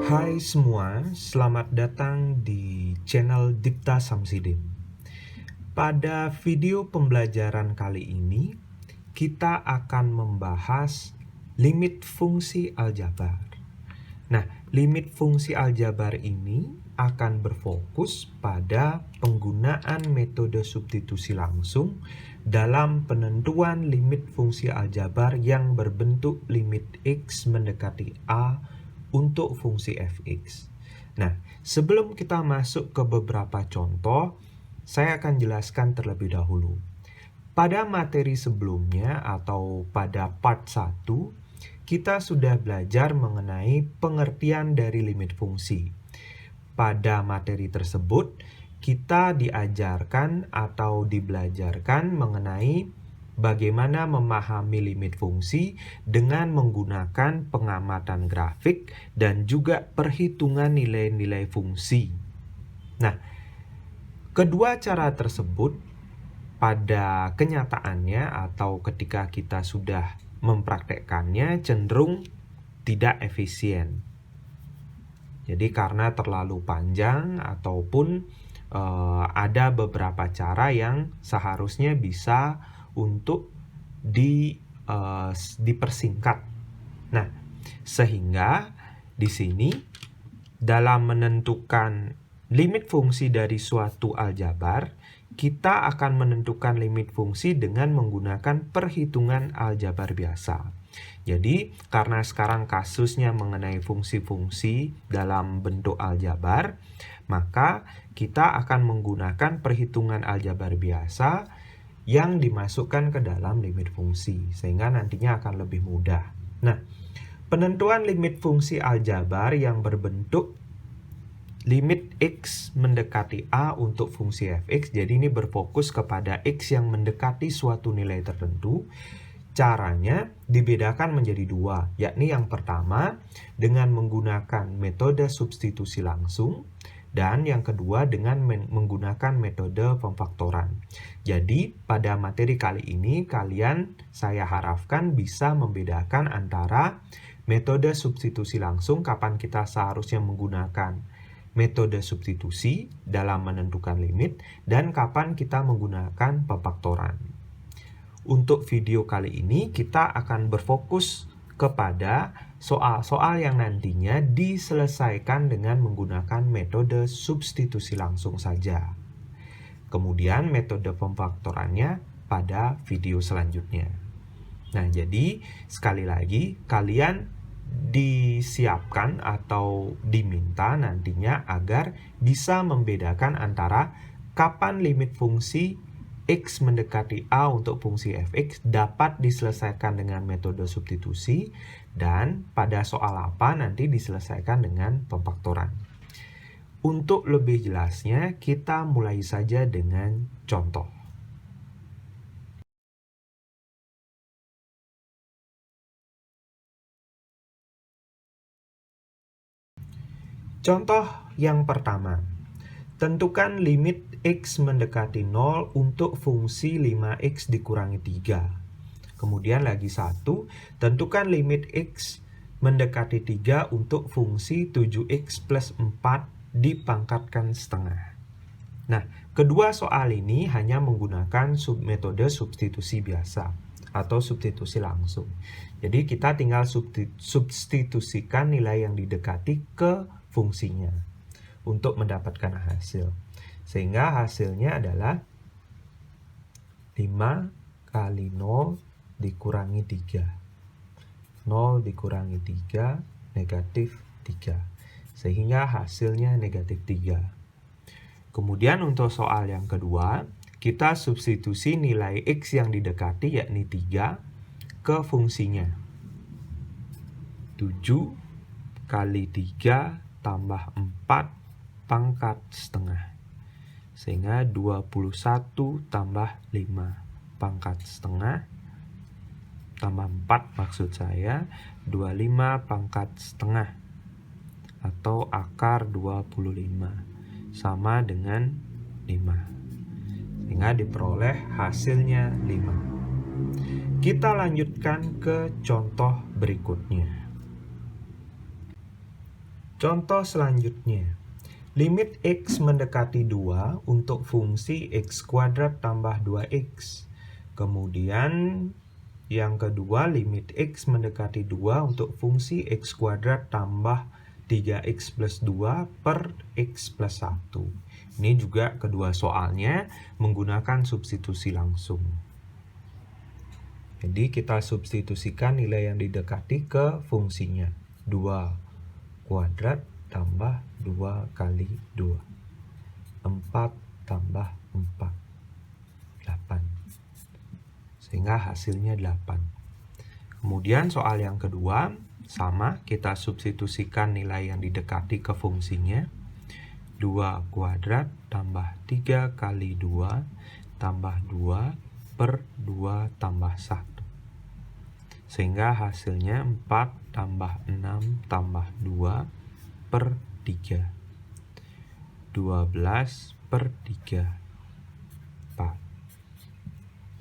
Hai semua, selamat datang di channel Dipta Samsidin. Pada video pembelajaran kali ini, kita akan membahas limit fungsi aljabar. Nah, limit fungsi aljabar ini akan berfokus pada penggunaan metode substitusi langsung dalam penentuan limit fungsi aljabar yang berbentuk limit X mendekati A untuk fungsi fx. Nah, sebelum kita masuk ke beberapa contoh, saya akan jelaskan terlebih dahulu. Pada materi sebelumnya atau pada part 1, kita sudah belajar mengenai pengertian dari limit fungsi. Pada materi tersebut, kita diajarkan atau dibelajarkan mengenai bagaimana memahami limit fungsi dengan menggunakan pengamatan grafik dan juga perhitungan nilai-nilai fungsi. Nah, kedua cara tersebut pada kenyataannya atau ketika kita sudah mempraktekkannya cenderung tidak efisien. Jadi karena terlalu panjang ataupun ada beberapa cara yang seharusnya bisa untuk dipersingkat. Nah, sehingga di sini dalam menentukan limit fungsi dari suatu aljabar, kita akan menentukan limit fungsi dengan menggunakan perhitungan aljabar biasa. Jadi, karena sekarang kasusnya mengenai fungsi-fungsi dalam bentuk aljabar, maka kita akan menggunakan perhitungan aljabar biasa yang dimasukkan ke dalam limit fungsi, sehingga nantinya akan lebih mudah. Nah, penentuan limit fungsi aljabar yang berbentuk limit X mendekati A untuk fungsi fx, jadi ini berfokus kepada X yang mendekati suatu nilai tertentu. Caranya dibedakan menjadi dua, yakni yang pertama dengan menggunakan metode substitusi langsung, dan yang kedua dengan menggunakan metode pemfaktoran. Jadi pada materi kali ini saya harapkan bisa membedakan antara metode substitusi langsung kapan kita seharusnya menggunakan metode substitusi dalam menentukan limit dan kapan kita menggunakan pemfaktoran. Untuk video kali ini kita akan berfokus kepada soal-soal yang nantinya diselesaikan dengan menggunakan metode substitusi langsung saja. Kemudian metode pemfaktorannya pada video selanjutnya. Nah, jadi sekali lagi kalian disiapkan atau diminta nantinya agar bisa membedakan antara kapan limit fungsi X mendekati A untuk fungsi fx dapat diselesaikan dengan metode substitusi dan pada soal apa nanti diselesaikan dengan pemfaktoran. Untuk lebih jelasnya, kita mulai saja dengan contoh. Contoh yang pertama, tentukan limit X mendekati 0 untuk fungsi 5X dikurangi 3. Kemudian lagi satu, tentukan limit X mendekati 3 untuk fungsi 7X plus 4 dipangkatkan setengah. Nah, kedua soal ini hanya menggunakan metode substitusi biasa atau substitusi langsung. Jadi kita tinggal substitusikan nilai yang didekati ke fungsinya untuk mendapatkan hasil. Sehingga hasilnya adalah 5 kali 0 dikurangi 3. 0 dikurangi 3, negatif 3. Sehingga hasilnya negatif 3. Kemudian untuk soal yang kedua, kita substitusi nilai X yang didekati yakni 3 ke fungsinya. 7 kali 3 tambah 4 pangkat setengah. Sehingga 21 tambah 5 pangkat setengah tambah 4 maksud saya 25 pangkat setengah atau akar 25 sama dengan 5. Sehingga diperoleh hasilnya 5. Kita lanjutkan ke contoh berikutnya. Contoh selanjutnya. Limit X mendekati 2 untuk fungsi X kuadrat tambah 2X. Kemudian yang kedua, limit X mendekati 2 untuk fungsi X kuadrat tambah 3X plus 2 per X plus 1. Ini juga kedua soalnya menggunakan substitusi langsung. Jadi kita substitusikan nilai yang didekati ke fungsinya. 2 kuadrat tambah 2 kali 2. 4 tambah 4. 8. Sehingga hasilnya 8. Kemudian soal yang kedua, sama, kita substitusikan nilai yang didekati ke fungsinya. 2 kuadrat tambah 3 kali 2 tambah 2 per 2 tambah 1. Sehingga hasilnya 4 tambah 6 tambah 2 per 3. 12 per 3. 4.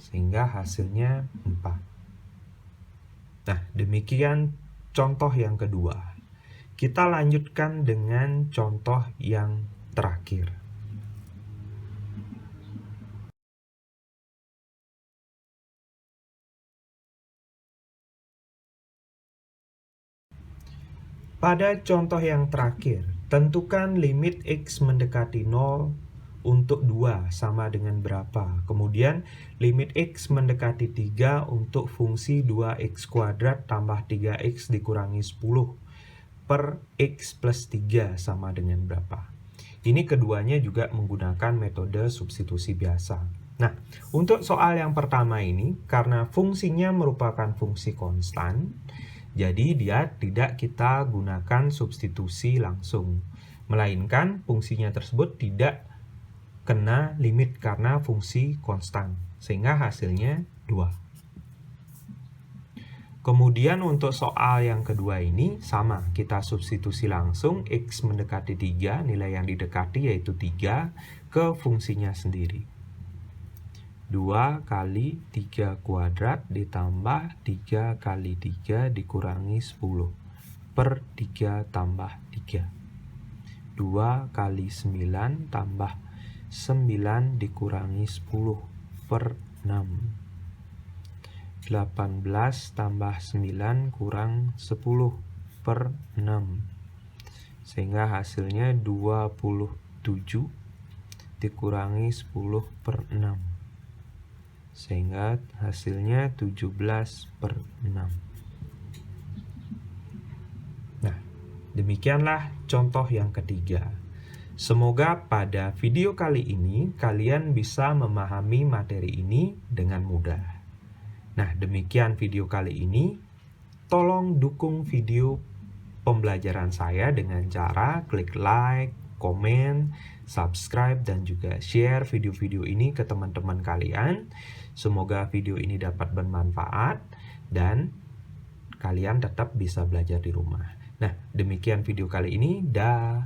Sehingga hasilnya 4. Nah, demikian contoh yang kedua. Kita lanjutkan dengan contoh yang terakhir. Pada contoh yang terakhir, tentukan limit X mendekati 0 untuk 2 sama dengan berapa. Kemudian limit X mendekati 3 untuk fungsi 2X kuadrat tambah 3X dikurangi 10 per X plus 3 sama dengan berapa. Ini keduanya juga menggunakan metode substitusi biasa. Nah, untuk soal yang pertama ini, karena fungsinya merupakan fungsi konstan, jadi dia tidak kita gunakan substitusi langsung. Melainkan fungsinya tersebut tidak kena limit karena fungsi konstan. Sehingga hasilnya 2. Kemudian untuk soal yang kedua ini sama, kita substitusi langsung X mendekati 3, nilai yang didekati yaitu 3, ke fungsinya sendiri. 2 kali 3 kuadrat ditambah 3 kali 3 dikurangi 10 per 3 tambah 3. 2 kali 9 tambah 9 dikurangi 10 per 6. 18 tambah 9 kurang 10 per 6. Sehingga hasilnya 27 dikurangi 10 per 6. Sehingga hasilnya 17 per 6. Nah, demikianlah contoh yang ketiga. Semoga pada video kali ini kalian bisa memahami materi ini dengan mudah. Nah, demikian video kali ini. Tolong dukung video pembelajaran saya dengan cara klik like, komen, subscribe, dan juga share video-video ini ke teman-teman kalian. Semoga video ini dapat bermanfaat dan kalian tetap bisa belajar di rumah. Nah, demikian video kali ini. Dah.